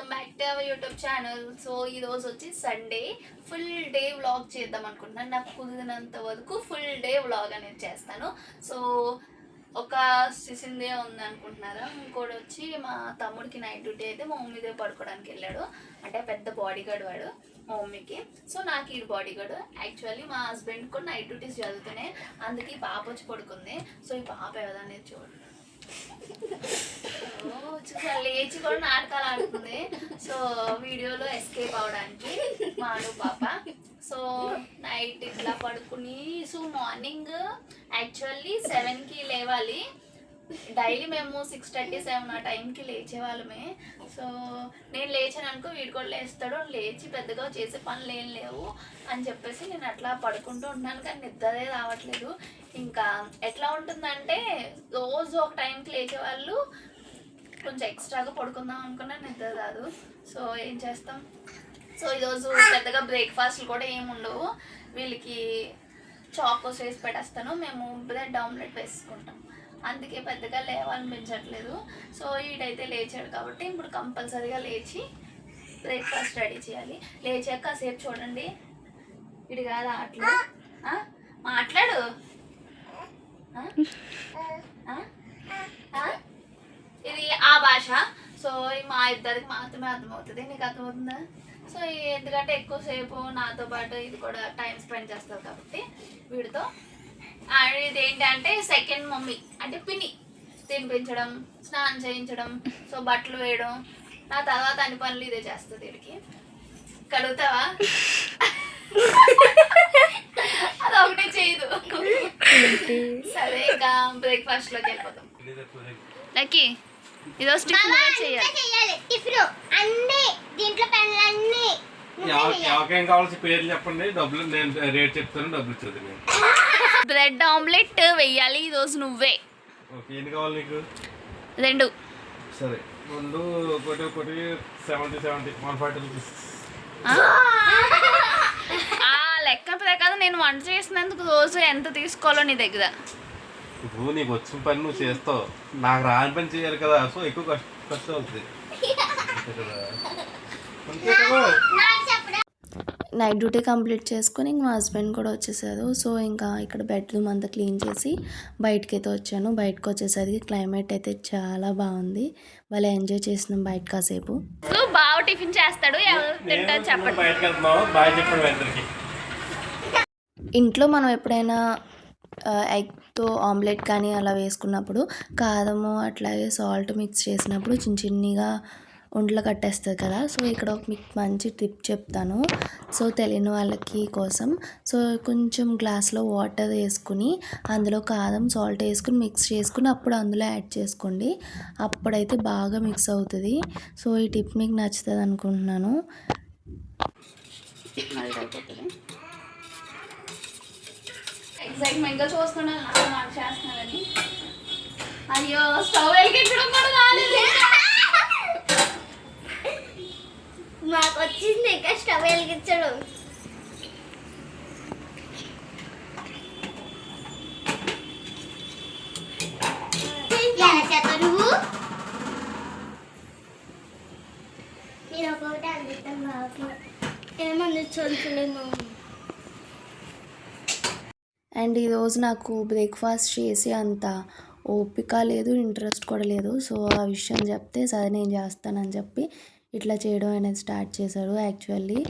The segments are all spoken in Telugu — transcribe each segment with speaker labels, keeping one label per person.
Speaker 1: Welcome back to our YouTube channel. So ఈరోజు వచ్చి సండే ఫుల్ డే వ్లాగ్ చేద్దాం అనుకుంటున్నాను. నాకు కుదిరినంత వరకు ఫుల్ డే వ్లాగ్ అనేది చేస్తాను. సో ఒక సిసిందే ఉంది అనుకుంటున్నారా, ఇంకోటి వచ్చి మా తమ్ముడికి నైట్ డ్యూటీ అయితే మా మమ్మీ దగ్గర పడుకోవడానికి వెళ్ళాడు. అంటే పెద్ద బాడీ గార్డ్ వాడు మా మమ్మీకి. సో నాకు ఈ బాడీ గార్డ్ యాక్చువల్లీ మా హస్బెండ్ కూడా నైట్ డ్యూటీస్ జరుగుతున్నాయి, అందుకే ఈ పాప వచ్చి పడుకుంది. సో ఈ పాప ఎవరనేది చూడండి, చూసా లేచి కూడా నాటకాలు ఆడుతుంది. సో వీడియోలో ఎస్కేప్ అవడానికి మాను పాప. సో నైట్ ఇట్లా పడుకుని సో మార్నింగ్ యాక్చువల్లీ 7కి లేవాలి. డైలీ మేము 6:30, 7 ఆ టైంకి లేచేవాళ్ళమే. సో నేను లేచాను అనుకో వీడు కూడా లేస్తాడు, లేచి పెద్దగా చేసే పనులు ఏం లేవు అని చెప్పేసి నేను అట్లా పడుకుంటూ ఉంటున్నాను. కానీ నిద్రే రావట్లేదు. ఇంకా ఎట్లా ఉంటుందంటే రోజు ఒక టైంకి లేచేవాళ్ళు కొంచెం ఎక్స్ట్రాగా పడుకుందాం అనుకున్నా నిద్ర రాదు. సో ఏం చేస్తాం. సో ఈరోజు పెద్దగా బ్రేక్ఫాస్ట్లు కూడా ఏమి ఉండవు. వీళ్ళకి చాకోస్ వేసి పెట్టేస్తాను, మేము బ్రెడ్ ఆమ్లెట్ వేసుకుంటాం. అందుకే పెద్దగా లేవాలనిపించట్లేదు. సో వీడైతే లేచాడు కాబట్టి ఇప్పుడు కంపల్సరీగా లేచి బ్రేక్ఫాస్ట్ రెడీ చేయాలి. లేచాక కాసేపు చూడండి, ఇది కాదా అట్లా మాట్లాడు. ఇది ఆ భాష. సో మా ఇద్దరికి మాత్రమే అర్థమవుతుంది. నీకు అర్థమవుతుందా? సో ఎందుకంటే ఎక్కువసేపు నాతో పాటు ఇది కూడా టైం స్పెండ్ చేస్తారు కాబట్టి వీడితో. ఇది ఏంటంటే సెకండ్ మమ్మీ అంటే పిన్ని, తినిపించడం, స్నానం చేయించడం, సో బట్టలు వేయడం, నా తర్వాత అన్ని పనులు ఇదే చేస్తుంది. వీడికి కడుగుతావా? అది ఒకటే చేయదు. సరే ఇంకా బ్రేక్ఫాస్ట్ లోకి వెళ్ళిపోతాం. లక్కీ ఈరోజు టిఫిన్ చేయాలి.
Speaker 2: ఎవరికేం కావాల్సిన పేర్లు చెప్పండి, డబ్బులు నేను రేట్ చెప్తాను, డబ్బులు ఇచ్చేది.
Speaker 1: బ్రెడ్ ఆమ్లెట్ వెయ్యాలి ఈరోజు నువ్వే.
Speaker 2: ఓకే, ఎన్ని కావాలి నీకు?
Speaker 1: 2.
Speaker 2: సరే 2, ఒకటి 70 140 రూపీస్.
Speaker 1: లెక్క ప్రకారం నేను వంట చేసినందుకు రోజు ఎంత తీసుకోవాలో నీ దగ్గర.
Speaker 2: ఇప్పుడు నీకు వచ్చిన పని నువ్వు చేస్తావు, నాకు రాని పని చేయాలి కదా. సో ఎక్కువ కష్టం అవుతుంది.
Speaker 3: నైట్ డ్యూటీ కంప్లీట్ చేసుకొని ఇంక మా హస్బెండ్ కూడా వచ్చేసారు. సో ఇంకా ఇక్కడ బెడ్రూమ్ అంతా క్లీన్ చేసి బయటకి అయితే వచ్చాను. బయటకు వచ్చేసరికి క్లైమేట్ అయితే చాలా బాగుంది. వాళ్ళు ఎంజాయ్ చేసినాం బయట కాసేపు.
Speaker 1: బాగా టిఫిన్ చేస్తాడు, ఎవరు తింటారు చెప్పండి.
Speaker 3: ఇంట్లో మనం ఎప్పుడైనా ఎగ్తో ఆమ్లెట్ కానీ అలా వేసుకున్నప్పుడు కారము అట్లాగే సాల్ట్ మిక్స్ చేసినప్పుడు చిన్నగా ఒంట్లో కట్టేస్తుంది కదా. సో ఇక్కడ మీకు మంచి టిప్ చెప్తాను. సో తెలియని వాళ్ళకి కోసం. సో కొంచెం గ్లాస్లో వాటర్ వేసుకుని అందులో కారం సాల్ట్ వేసుకుని మిక్స్ చేసుకుని అప్పుడు అందులో యాడ్ చేసుకోండి. అప్పుడైతే బాగా మిక్స్ అవుతుంది. సో ఈ టిప్ మీకు నచ్చుతుంది అనుకుంటున్నాను.
Speaker 1: ఎగ్జైట్మెంట్గా చూస్తున్నాను చేస్తున్నానని. అయ్యో స్టవ్ వెలిగించడం కూడా రాలేదు.
Speaker 4: మాకు వచ్చింది ఇంకా స్టవ్ వెలిగించడం. నువ్వు నేను ఒకటి అందిస్తాం బాబు ఏమన్నా చూడలేము.
Speaker 3: అండ్ ఈరోజు నాకు బ్రేక్ఫాస్ట్ చేసి అంత ఓపిక లేదు, ఇంట్రెస్ట్ కూడా లేదు. సో ఆ విషయం చెప్తే సరే నేను చేస్తానని చెప్పి ఇట్లా చేయడం అనేది స్టార్ట్ చేశాడు. యాక్చువల్లీ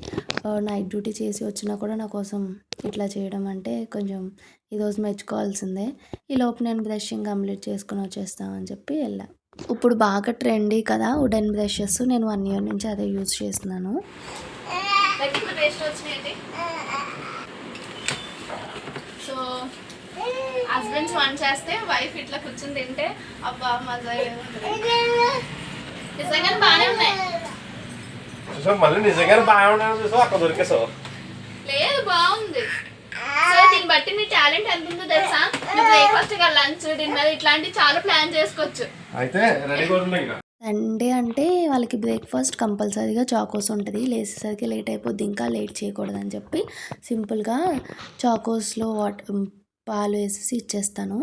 Speaker 3: నైట్ డ్యూటీ చేసి వచ్చినా కూడా నా కోసం ఇట్లా చేయడం అంటే కొంచెం ఈరోజు మెచ్చుకోవాల్సిందే. ఈ లోపు నేను బ్రషింగ్ కంప్లీట్ చేసుకుని వచ్చేస్తామని చెప్పి వెళ్ళా. ఇప్పుడు బాగా ట్రెండీ కదా వుడెన్ బ్రషెస్. నేను 1 year నుంచి అదే యూజ్ చేస్తున్నాను.
Speaker 1: సో హస్బెండ్స్ వన్ చేస్తే వైఫ్ ఇట్లా కూర్చొని తింటే అబ్బా మజా. నిజంగా బాగానే ఉన్నాయి.
Speaker 2: మళ్ళీ నిజంగానే బాగా ఉన్నాను. అక్కడ దొరికేసావు.
Speaker 1: లేదు బాగుంది. సో దీన్ని బట్టి నీ టాలెంట్ ఎంత ఉందో తెలుసా. నువ్వు బ్రేక్ఫాస్ట్ లంచ్ డిన్నర్ ఇట్లాంటివి చాలా ప్లాన్ చేసుకోవచ్చు.
Speaker 2: అయితే రెడీగా ఉంది. ఇంకా
Speaker 3: సండే అంటే వాళ్ళకి బ్రేక్ఫాస్ట్ కంపల్సరీగా చాకోస్ ఉంటుంది. లేచేసరికి లేట్ అయిపోద్ది, ఇంకా లేట్ చేయకూడదని చెప్పి సింపుల్గా చాకోస్లో పాలు వేసేసి ఇచ్చేస్తాను.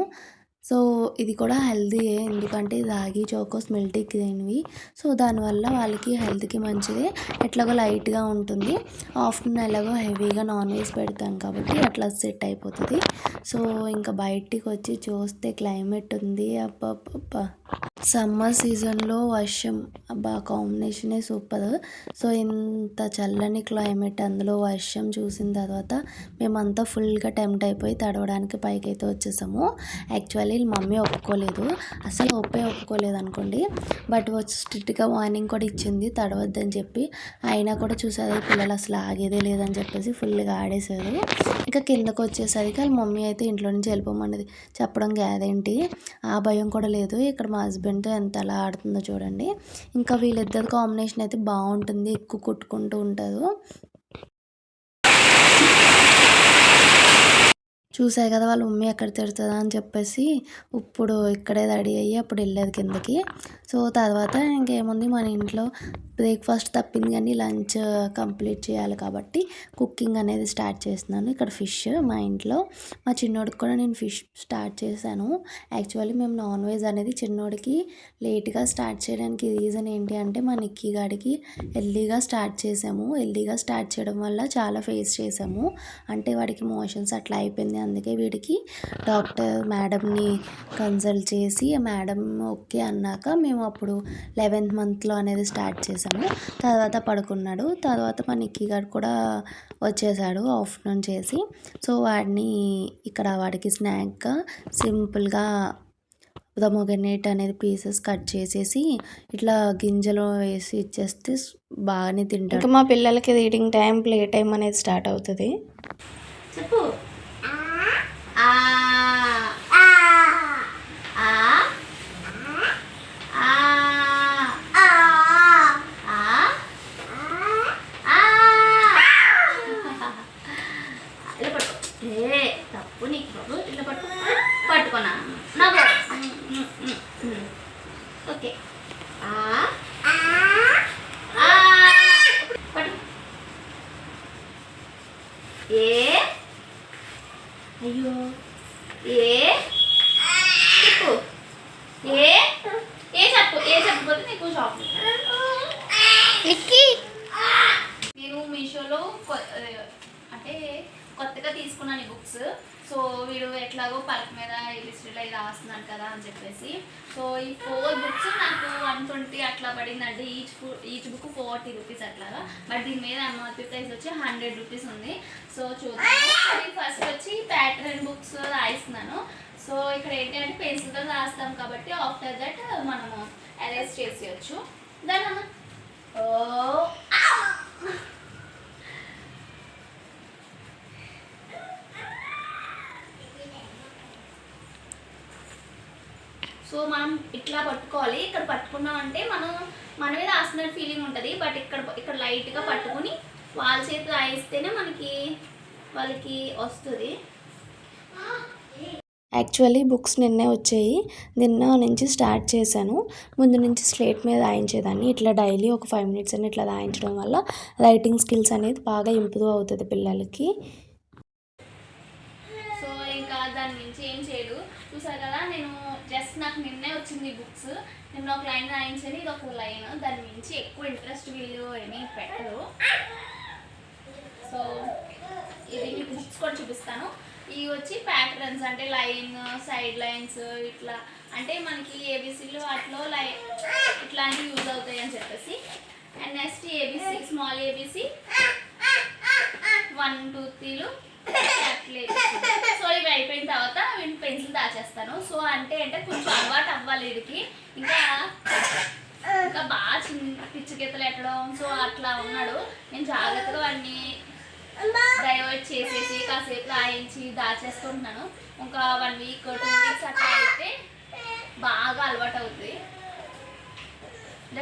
Speaker 3: సో ఇది కూడా హెల్తీయే, ఎందుకంటే ఇది రాగి చోకోస్ మిల్టీకి తినివి. సో దానివల్ల వాళ్ళకి హెల్త్కి మంచిదే, ఎట్లాగో లైట్గా ఉంటుంది. ఆఫ్టర్నూన్ ఎలాగో హెవీగా నాన్ వెజ్ పెడతాను కాబట్టి అట్లా సెట్ అయిపోతుంది. సో ఇంకా బయటికి వచ్చి చూస్తే క్లైమేట్ ఉంది, అబ్బా సమ్మర్ సీజన్లో వర్షం, అబ్బా కాంబినేషనే సూపర్. సో ఇంత చల్లని క్లైమేట్, అందులో వర్షం చూసిన తర్వాత మేమంతా ఫుల్గా టెంప్ట్ అయిపోయి తడవడానికి పైకైతే వచ్చేసాము. యాక్చువల్లీ మమ్మీ ఒప్పుకోలేదు, అసలు ఒప్పుకోలేదు అనుకోండి. బట్ వచ్చి స్ట్రిక్ట్గా వార్నింగ్ కూడా ఇచ్చింది తడవద్దని చెప్పి. అయినా కూడా చూసారు పిల్లలు అసలు ఆగేదే లేదని చెప్పేసి ఫుల్గా ఆడేశారు. ఇంకా కిందకు వచ్చేసరికి వాళ్ళ మమ్మీ అయితే ఇంట్లో నుంచి వెళ్ళిపోమన్నది. చెప్పడం గ్యాదేంటి, ఆ భయం కూడా లేదు. ఇక్కడ మా హస్బెండ్తో ఎంత అలా ఆడుతుందో చూడండి. ఇంకా వీళ్ళిద్దరు కాంబినేషన్ అయితే బాగుంటుంది, ఎక్కువ కొట్టుకుంటూ ఉంటారు. చూసాయి కదా వాళ్ళ మమ్మీ ఎక్కడ తిడుతుందా అని చెప్పేసి ఇప్పుడు ఇక్కడే రెడీ అయ్యి అప్పుడు వెళ్ళేది కిందకి. సో తర్వాత ఇంకేముంది, మన ఇంట్లో బ్రేక్ఫాస్ట్ తప్పింది కానీ లంచ్ కంప్లీట్ చేయాలి కాబట్టి కుకింగ్ అనేది స్టార్ట్ చేస్తున్నాను. ఇక్కడ ఫిష్ మా ఇంట్లో, మా చిన్నోడికి కూడా నేను ఫిష్ స్టార్ట్ చేశాను. యాక్చువల్లీ మేము నాన్ వెజ్ అనేది చిన్నోడికి లేట్గా స్టార్ట్ చేయడానికి రీజన్ ఏంటి అంటే, మా నిక్కీ గాడికి ఎర్లీగా స్టార్ట్ చేసాము. ఎర్లీగా స్టార్ట్ చేయడం వల్ల చాలా ఫేస్ చేసాము. అంటే వాడికి మోషన్స్ అట్లా అయిపోయింది. అందుకే వీడికి డాక్టర్ మేడంని కన్సల్ట్ చేసి మేడం ఓకే అన్నాక మేము అప్పుడు 11th మంత్లో అనేది స్టార్ట్ చేసాము. తర్వాత పడుకున్నాడు. తర్వాత మా నిక్కీ గారు కూడా వచ్చేసాడు ఆఫ్టర్నూన్ చేసి. సో వాడిని ఇక్కడ వాడికి స్నాక్గా సింపుల్గా పొమోగ్రనేట్ అనేది పీసెస్ కట్ చేసేసి ఇట్లా గింజలో వేసి ఇచ్చేస్తే బాగానే తింటాడు. ఇంకా మా పిల్లలకి రీడింగ్ టైం, ప్లే టైం అనేది స్టార్ట్ అవుతుంది.
Speaker 1: చెప్పు. తప్పు నీకు బాబు, ఇట్లా పట్టుకున్నా నాకు. ఓకే పట్టు. అయ్యో చెప్పు, చెప్పకపోతే నీకు షాప్. నేను మీషోలో అంటే కొత్తగా తీసుకున్నాను ఈ బుక్స్. సో వీడు ఎట్లాగో పలక మీద లిస్టులో ఇది రాస్తున్నాను కదా అని చెప్పేసి. సో ఈ 4 బుక్స్ నాకు 120 అట్లా పడిందండి. ఈచ్ బుక్ 40 రూపీస్ అట్లాగా. బట్ దీని మీద ఎంఆర్పీ ప్రైస్ వచ్చి 100 రూపీస్ ఉంది. సో చూద్దాం. ఫస్ట్ వచ్చి ప్యాటర్న్ బుక్స్ రాయిస్తున్నాను. సో ఇక్కడ ఏంటి అంటే పెన్సిల్తో రాస్తాం కాబట్టి ఆఫ్టర్ దట్ మనము అరేంజ్ చేసేయచ్చు. దాని సో మనం ఇట్లా పట్టుకోవాలి. ఇక్కడ పట్టుకున్నామంటే మన మీద రాస్తున్న ఫీలింగ్ ఉంటుంది. బట్ ఇక్కడ లైట్గా పట్టుకుని వాళ్ళ చేతి రాయిస్తేనే వాళ్ళకి వస్తుంది.
Speaker 3: యాక్చువల్లీ బుక్స్ నిన్నే వచ్చాయి, నిన్న నుంచి స్టార్ట్ చేశాను. ముందు నుంచి స్లేట్ మీద రాయించేదాన్ని. ఇట్లా డైలీ ఒక 5 minutes అని ఇట్లా రాయించడం వల్ల రైటింగ్ స్కిల్స్ అనేది బాగా ఇంప్రూవ్ అవుతుంది పిల్లలకి.
Speaker 1: సో ఇంకా దాని నుంచి ఏం చేయదు. చూసారు కదా, నేను జస్ట్ నాకు నిన్నే వచ్చింది బుక్స్. నేను ఒక లైన్ రాయించని, ఇది ఒక లైన్. దాని నుంచి ఎక్కువ ఇంట్రెస్ట్ వీళ్ళు ఏమీ పెట్టరు. సో ఇది మీకు బుక్స్ కూడా చూపిస్తాను. ఇవి వచ్చి ప్యాటర్న్స్ అంటే లైన్, సైడ్ లైన్స్ ఇట్లా, అంటే మనకి ఏబీసీలు అట్లో ఇట్లాంటివి యూజ్ అవుతాయి అని చెప్పేసి. And next ABC, small ABC 1 2 3లు అట్లే. సో ఇవి అయిపోయిన తర్వాత వీడిని పెన్సిల్ దాచేస్తాను. సో అంటే కొంచెం అలవాటు అవ్వాలి వీడికి. ఇంకా బాగా పిచ్చి గీతలు ఎట్టడం సో అట్లా ఉన్నాడు. నేను జాగ్రత్తగా వాడిని డైవర్ట్ చేసేసి కాసేపు రాయించి దాచేసుకుంటున్నాను. ఇంకా 1 week 2 weeks అట్లా అయితే బాగా అలవాటు అవుతుంది.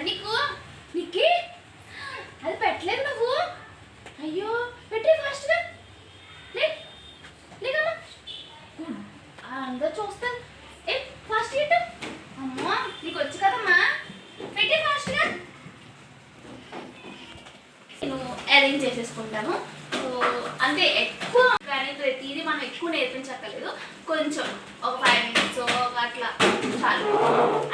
Speaker 1: నీకు అది పెట్టలేదు నువ్వు. అయ్యో పెట్టి ఫాస్ట్గా లేకమ్మా, అందరూ చూస్తాను. ఫాస్ట్ ఇటు అమ్మా, నీకు వచ్చు కదమ్మా, పెట్టి ఫాస్ట్గా. నేను అరేంజ్ చేసేసుకుంటాను. సో అంటే ఎక్కువ కానీ ప్రతిదీ మనం ఎక్కువ నేర్పించక్కర్లేదు. కొంచెం ఒక 5 minutes సో అట్లా చాలు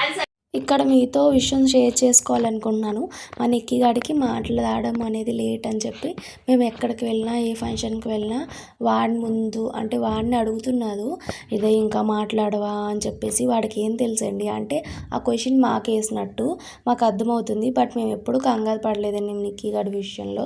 Speaker 1: అది
Speaker 3: ఇక్కడ మీతో విషయం షేర్ చేసుకోవాలనుకుంటున్నాను. మా నిక్కీ గాడికి మాట్లాడడం అనేది లేట్ అని చెప్పి మేము ఎక్కడికి వెళ్ళినా ఏ ఫంక్షన్కి వెళ్ళినా వాడి ముందు అంటే వాడిని అడుగుతున్నాడు, ఇదే ఇంకా మాట్లాడవా అని చెప్పేసి. వాడికి ఏం తెలుసండి అంటే ఆ క్వశ్చన్ మాకు వేసినట్టు మాకు అర్థమవుతుంది. బట్ మేము ఎప్పుడూ కంగారు పడలేదండి నిక్కీ గాడి విషయంలో.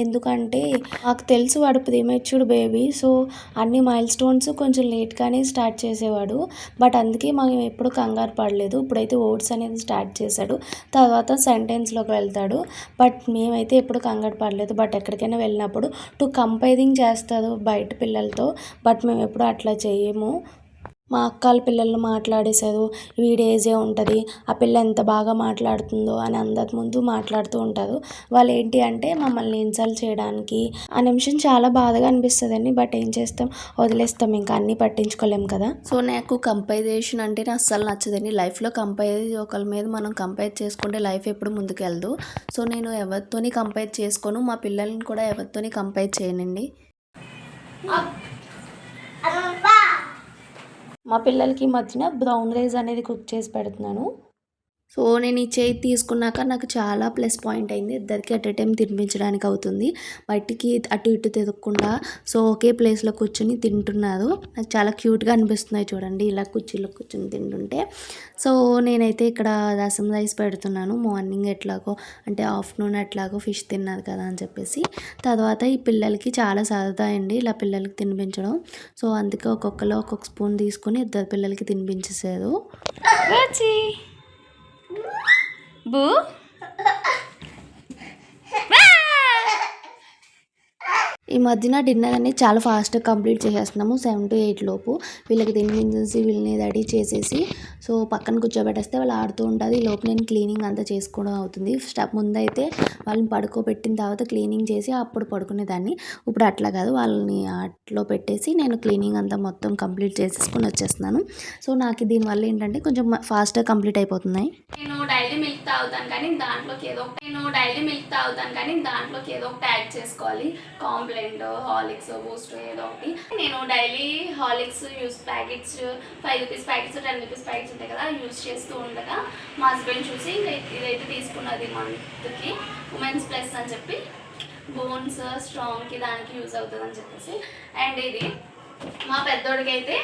Speaker 3: ఎందుకంటే మాకు తెలుసు వాడు ప్రీమెచ్యూర్డ్ బేబీ. సో అన్ని మైల్ స్టోన్స్ కొంచెం లేట్గానే స్టార్ట్ చేసేవాడు. బట్ అందుకే మేము ఎప్పుడు కంగారు పడలేదు. ఇప్పుడైతే ఓట్స్ అనేది స్టార్ట్ చేశాడు, తర్వాత సెంటెన్స్లోకి వెళ్తాడు. బట్ మేమైతే ఎప్పుడు కంగారు పడలేదు. బట్ ఎక్కడికైనా వెళ్ళినప్పుడు కంపేరింగ్ చేస్తారు బయట పిల్లలతో. బట్ మేము ఎప్పుడు అట్లా చేయము. మా అక్కల పిల్లలు మాట్లాడేశారు, వీడి ఏజే ఉంటుంది, ఆ పిల్ల ఎంత బాగా మాట్లాడుతుందో అని అందరి ముందు మాట్లాడుతూ ఉంటారు. వాళ్ళు ఏంటి అంటే మమ్మల్ని ఇన్సల్ట్ చేయడానికి. ఆ నిమిషం చాలా బాధగా అనిపిస్తుందండి. బట్ ఏం చేస్తాం, వదిలేస్తాం, ఇంకా అన్నీ పట్టించుకోలేం కదా. సో నాకు కంపారిజన్ అంటేనే అస్సలు నచ్చదండి. లైఫ్లో ఒకరి మీద మనం కంపేర్ చేసుకుంటే లైఫ్ ఎప్పుడు ముందుకు వెళ్దు. సో నేను ఎవరితోని కంపేర్ చేసుకోను, మా పిల్లల్ని కూడా ఎవరితోని కంపేర్ చేయనండి. మా పిల్లలకి మధ్యన బ్రౌన్ రైస్ అనేది కుక్ చేసి పెడుతున్నాను. సో నేను ఈ చేయి తీసుకున్నాక నాకు చాలా ప్లస్ పాయింట్ అయింది. ఇద్దరికి అట్ ఎ టైం తినిపించడానికి అవుతుంది. బయటికి అటు ఇటు తిరగకుండా సో ఒకే ప్లేస్లో కూర్చొని తింటున్నారు. నాకు చాలా క్యూట్గా అనిపిస్తున్నాయి చూడండి, ఇలా కుర్చీలో కూర్చొని తింటుంటే. సో నేనైతే ఇక్కడ రసం రైస్ పెడుతున్నాను. మార్నింగ్ ఎట్లాగో అంటే ఆఫ్టర్నూన్ ఎట్లాగో ఫిష్ తిన్నారు కదా అని చెప్పేసి. తర్వాత ఈ పిల్లలకి చాలా సరదా అండి ఇలా పిల్లలకి తినిపించడం. సో అందుకే ఒక్కొక్కరు ఒక్కొక్క స్పూన్ తీసుకొని ఇద్దరు పిల్లలకి తినిపించేసారు. బూ ఈ మధ్యన డిన్నర్ అనేది చాలా ఫాస్ట్గా కంప్లీట్ చేసేస్తున్నాము. 7 to 8 లోపు వీళ్ళకి తినిపించేసి వీళ్ళని రెడీ చేసేసి సో పక్కన కూర్చోబెట్టేస్తే వాళ్ళు ఆడుతూ ఉంటుంది. ఈ లోపు నేను క్లీనింగ్ అంతా చేసుకోవడం అవుతుంది. ముందైతే వాళ్ళని పడుకోబెట్టిన తర్వాత క్లీనింగ్ చేసి అప్పుడు పడుకునేదాన్ని. ఇప్పుడు అట్లా కాదు, వాళ్ళని ఆటలో పెట్టేసి నేను క్లీనింగ్ అంతా మొత్తం కంప్లీట్ చేసేసుకొని వచ్చేస్తున్నాను. సో నాకు దీనివల్ల ఏంటంటే కొంచెం ఫాస్ట్గా కంప్లీట్ అయిపోతున్నాయి.
Speaker 1: నేను డైలీ మిల్క్ తాగుతాను కానీ దాంట్లోకి ఏదో ఒకటి యాడ్ చేసుకోవాలి. కాంప్లెంట్, హార్లిక్స్, బూస్ట్ ఏదో ఒకటి. నేను daily Horlicks use packets 5 rupees packets 10 rupees packets ఉంటాయి కదా, యూస్ చేస్తూ ఉండగా మా హస్బెండ్ చూసి ఇంకా ఇదైతే తీసుకున్నది మంత్కి ఉమెన్స్ ప్లస్ అని చెప్పి, బోన్స్ స్ట్రాంగ్కి దానికి యూజ్ అవుతుంది అని చెప్పేసి. అండ్ ఇది మా పెద్దోడికి అయితే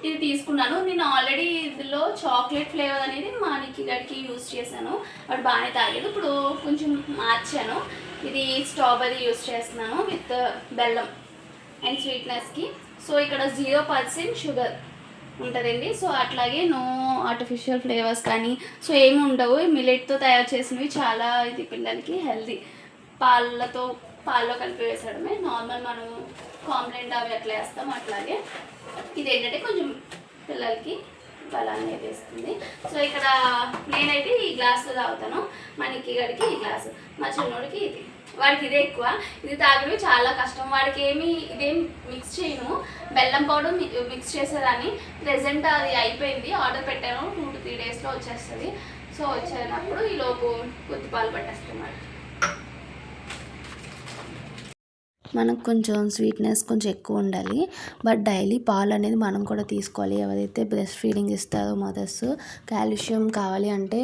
Speaker 1: ఇది తీసుకున్నాను. నేను ఆల్రెడీ ఇందులో చాక్లెట్ ఫ్లేవర్ అనేది మా నిక్కీ గడికి యూజ్ చేశాను, బట్ బాగానే తాగేది. ఇప్పుడు కొంచెం మార్చాను, ఇది స్ట్రాబెర్రీ యూజ్ చేస్తున్నాను విత్ బెల్లం అండ్ స్వీట్నెస్కి. సో ఇక్కడ 0% షుగర్ ఉంటుందండి. సో అట్లాగే నో ఆర్టిఫిషియల్ ఫ్లేవర్స్ కానీ సో ఏమి ఉండవు. మిల్లెట్తో తయారు చేసినవి, చాలా ఇది పిల్లలకి హెల్దీ. పాల్లో కలిపి వేసడమే, నార్మల్ మనం కాంప్లెంట్ అవి ఎట్లా వేస్తాం అట్లాగే. ఇది ఏంటంటే కొంచెం పిల్లలకి బలాన్ని వేస్తుంది. సో ఇక్కడ నేనైతే ఈ గ్లాస్లో తాగుతాను, మా నిక్కీ గడికి ఈ గ్లాసు, మా చిన్నోడికి ఇది. వాడికి ఇదే ఎక్కువ, ఇది తాగడం చాలా కష్టం. వాడికి ఇదేం మిక్స్ చేయను, బెల్లం పౌడర్ మిక్స్ చేసేదాన్ని. ప్రెజెంట్ అది అయిపోయింది, ఆర్డర్ పెట్టాను, 2 to 3 డేస్లో వచ్చేస్తుంది. సో వచ్చేటప్పుడు ఈలోపు కొద్ది పాలు పట్టేస్తున్నాడు.
Speaker 3: మనకు కొంచెం స్వీట్నెస్ కొంచెం ఎక్కువ ఉండాలి. బట్ డైలీ పాలు అనేది మనం కూడా తీసుకోవాలి. ఎవరైతే బ్రెస్ట్ ఫీడింగ్ ఇస్తారో మదర్స్, కాల్షియం కావాలి అంటే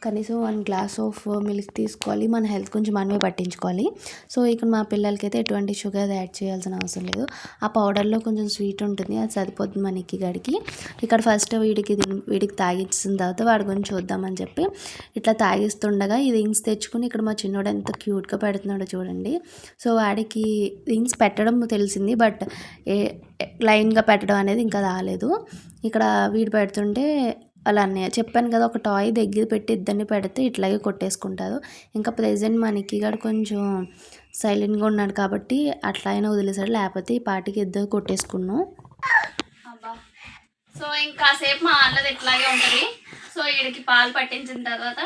Speaker 3: కనీసం 1 glass ఆఫ్ మిల్క్ తీసుకోవాలి. మన హెల్త్ కొంచెం మనమే పట్టించుకోవాలి. సో ఇక్కడ మా పిల్లలకి అయితే ఎటువంటి షుగర్ యాడ్ చేయాల్సిన అవసరం లేదు. ఆ పౌడర్లో కొంచెం స్వీట్ ఉంటుంది, అది సరిపోతుంది మా నిక్కీ గడికి. ఇక్కడ ఫస్ట్ వీడికి తాగిచ్చిన తర్వాత వాడి గురించి చూద్దామని చెప్పి ఇట్లా తాగిస్తుండగా ఈ రింగ్స్ తెచ్చుకుని ఇక్కడ మా చిన్నోడు ఎంత క్యూట్గా పెడుతున్నాడో చూడండి. సో వాడికి రింగ్స్ పెట్టడం తెలిసింది, బట్ లైన్గా పెట్టడం అనేది ఇంకా రాలేదు. ఇక్కడ వీడు పెడుతుంటే అలా అన్నయ్య చెప్పాను కదా, ఒక టాయ్ దగ్గర పెట్టి ఇద్దరిని పెడితే ఇట్లాగే కొట్టేసుకుంటారు. ఇంకా ప్రెజెంట్ మా నిక్కీ గారు కొంచెం సైలెంట్గా ఉన్నాడు కాబట్టి అట్లా అయినా వదిలేసాడు, లేకపోతే ఈ పాటికి ఇద్దరు కొట్టేసుకున్నాం.
Speaker 1: సో ఇంకాసేపు మా అన్నది ఇట్లాగే ఉంటుంది. సో వీడికి పాలు పట్టించిన తర్వాత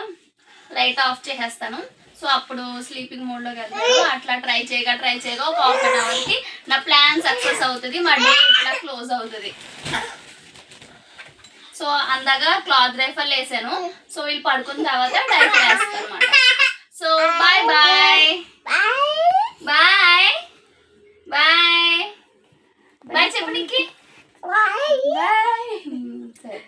Speaker 1: లైట్ ఆఫ్ చేసేస్తాను. సో అప్పుడు స్లీపింగ్ మోడ్లోకి వెళ్తాను. అట్లా ట్రై చేయగా ఒక 1/2 hourకి నా ప్లాన్ సక్సెస్ అవుతుంది, మా డే ఇట్లా క్లోజ్ అవుతుంది. సో అందాక క్లాత్ డ్రైఫర్లు వేసాను. సో వీళ్ళు పడుకున్న తర్వాత డైపర్ వేస్తాను అనమాట. So bye bye bye bye bye చెప్పు నీకి బాయ్. సరే